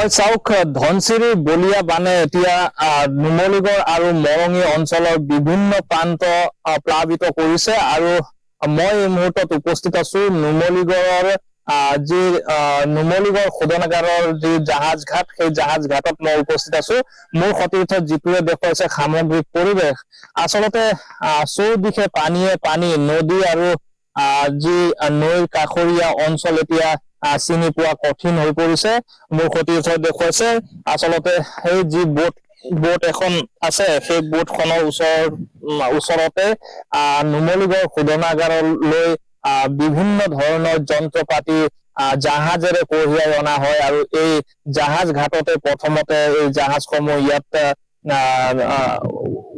হয় চাওক ধনচিৰি বলিয়া বানে এতিয়া নুমলীগড় আৰু মৰঙী অঞ্চলৰ বিভিন্ন প্ৰান্ত প্লাবিত কৰিছে আৰু মই এই মুহূৰ্তত উপস্থিত আছো নুমলীগড়ৰ যি নুমলীগড় শোধনাগাৰৰ যি জাহাজ ঘাট সেই জাহাজ ঘাটত মই উপস্থিত আছো। মোৰ সতীৰ্থত যিটোৱে দেখুৱাইছে সামগ্ৰিক পৰিৱেশ আচলতে চৌদিশে পানীয়ে পানী নদী আৰু যি নৈৰ কাষৰীয়া অঞ্চল এতিয়া চিনি পোৱা কঠিন হৈ পৰিছে। মোৰ সতীৰ্থই দেখুৱাইছে আচলতে সেই যি বোট এখন আছে সেই বোটখনৰ ওচৰতে নুমলীগড় শোধনাগাৰলৈ বিভিন্ন ধৰণৰ যন্ত্ৰ পাতি জাহাজেৰে কঢ়িয়াই অনা হয় আৰু এই জাহাজ ঘাটতে প্ৰথমতে এই জাহাজসমূহ ইয়াত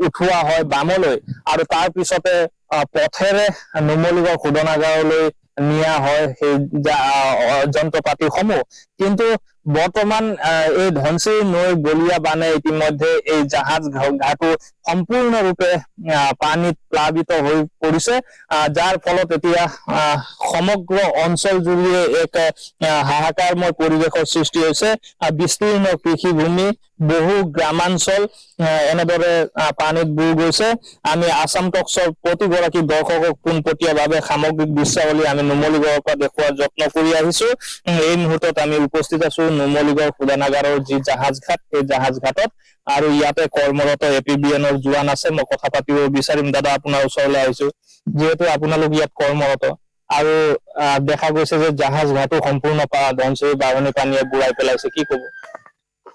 উঠোৱা হয় বামলৈ আৰু তাৰ পিছতে পথেৰে নুমলীগড় শোধনাগাৰলৈ নিয়া হয় সেই যন্ত্ৰ পাতিসমূহ। কিন্তু বৰ্তমান এই ধনচিৰি নৈ বলিয়া বানে ইতিমধ্যে এই জাহাজ ঘাটো সম্পূৰ্ণৰূপে পানীত প্লাবিত হৈ পৰিছে, যাৰ ফলত এতিয়া সমগ্ৰ অঞ্চল জুৰিয়ে এক হাহাকাৰময় পৰিৱেশৰ সৃষ্টি হৈছে। বিস্তীৰ্ণ কৃষিভূমি বহু গ্ৰামাঞ্চল এনেদৰে পানীত বুৰ গৈছে। আমি আসাম টক্সৰ প্ৰতিগৰাকী দৰ্শকক পোনপটীয়াভাৱে সামগ্ৰিক দৃশ্যাৱলী আমি নুমলীগড়ৰ পৰা দেখুওৱাৰ যত্ন কৰি আহিছো। এই মুহূৰ্তত আমি উপস্থিত আছো নুমলীগড় শোধনাগাৰৰ যি জাহাজ ঘাট সেই জাহাজ ঘাটত আৰু ইয়াতে কৰ্মৰত APBNৰ জোৱান আছে। মই কথা পাতিব বিচাৰিম। দাদা আপোনাৰ ওচৰলৈ আহিছো যিহেতু আপোনালোক ইয়াত কৰ্মৰত আৰু দেখা গৈছে যে জাহাজ ঘাটো সম্পূৰ্ণ ধনচিৰি বাঢ়নী পানীয়ে বুৰাই পেলাইছে, কি কব?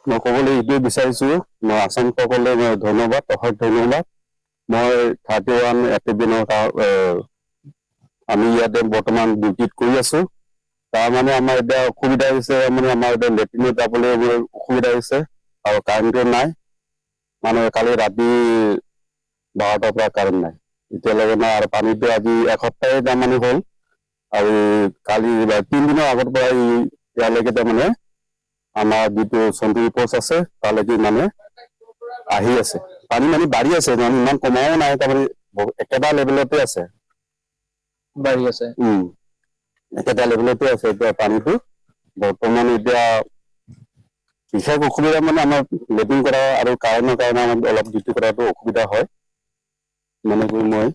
মই ক'বলৈ এইটোৱে বিচাৰিছো, মই আসাম টকলৈ মই ধন্যবাদ, অশেষ ধন্যবাদ। মই 31 APBNৰ আমি ইয়াতে বৰ্তমান ডিউটিত কৰি আছো। তাৰ মানে আমাৰ এতিয়া অসুবিধা হৈছে, মানে আমাৰ এতিয়া লেট্ৰিনত যাবলৈ অসুবিধা হৈছে আৰু কাৰেণ্টটো নাই। মানে কালি ৰাতি 12টাৰ পৰা কাৰেণ্ট নাই, এতিয়ালৈকে নাই। আৰু পানীটো আজি এসপ্তাহে তাৰমানে হ'ল আৰু কালি 3 দিনৰ আগৰ পৰা ইয়ালৈকে তাৰমানে আমাৰ যিটো চন্দ্ৰী পোষ্ট আছে তালৈকে মানে আহি আছে। পানী মানে বাঢ়ি আছে, মানে ইমান কমাও নাই, তাৰমানে একেটা লেভেলতে আছে, বাঢ়ি আছে। একেটা লেভেলতে আছে এতিয়া পানীটো বৰ্তমান। এতিয়া বিশেষ অসুবিধা মানে আমাৰ লেটিং কৰা আৰু কাৰেণ্টৰ কাৰণে আমাৰ অলপ ডিউটি কৰাটো অসুবিধা হয়। মানে মই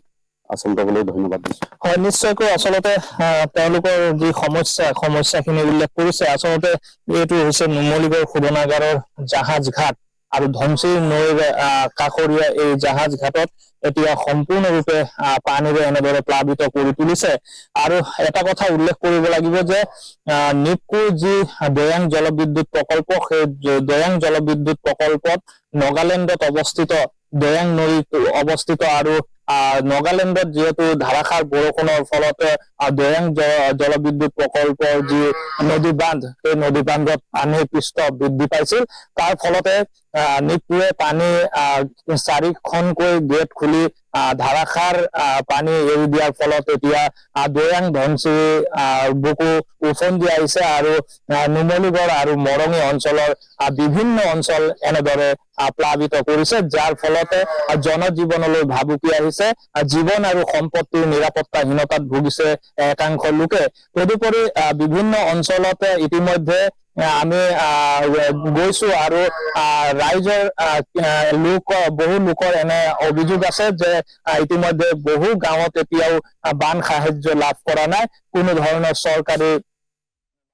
আসাম টকলৈ ধন্যবাদ দিছো। হয়, নিশ্চয়কৈ আচলতে তেওঁলোকৰ যি সমস্যাখিনি উল্লেখ কৰিছে। আচলতে এইটো হৈছে নুমলীগড় শোধনাগাৰৰ জাহাজ ঘাট আৰু ধনচিৰি নৈৰ কাষৰীয়া এই জাহাজ ঘাটত এতিয়া সম্পূৰ্ণৰূপে পানীৰে এনেদৰে প্লাবিত কৰি তুলিছে। আৰু এটা কথা উল্লেখ কৰিব লাগিব যে নিপকুৰ যি দৈয়াং জলবিদ্যুৎ প্ৰকল্প সেই দৈয়াং জলবিদ্যুৎ প্ৰকল্পত নগালেণ্ডত অৱস্থিত দৈয়াং নৈ অৱস্থিত আৰু নগালেণ্ডত যিহেতু ধাৰাসাৰ বৰষুণৰ ফলত দৈয়াং জলবিদ্যুৎ প্ৰকল্পৰ যি নদী বান্ধ সেই নদী বান্ধত পানীৰ পৃষ্ঠ বৃদ্ধি পাইছিল। তাৰ ফলতে নিপকুৰে পানী 4খনকৈ গেট খুলি ধাৰাসাৰ পানী এৰি দিয়াৰ ফলত এতিয়া দৈয়াং ধনচিৰি বুকু উফন্দি আহিছে আৰু নুমলীগড় আৰু মৰঙী অঞ্চলৰ বিভিন্ন অঞ্চল এনেদৰে প্লাবিত কৰিছে, যাৰ ফলতে জনজীৱনলৈ ভাবুকি আহিছে। জীৱন আৰু সম্পত্তিৰ নিৰাপত্তাহীনতাত ভুগিছে একাংশ লোকে। তদুপৰি বিভিন্ন অঞ্চলতে ইতিমধ্যে আমি গৈছো আৰু ৰাইজৰ বহু লোকৰ এনে অভিযোগ আছে যে ইতিমধ্যে বহু গাঁৱত এতিয়াও বান সাহায্য লাভ কৰা নাই, কোনো ধৰণৰ চৰকাৰী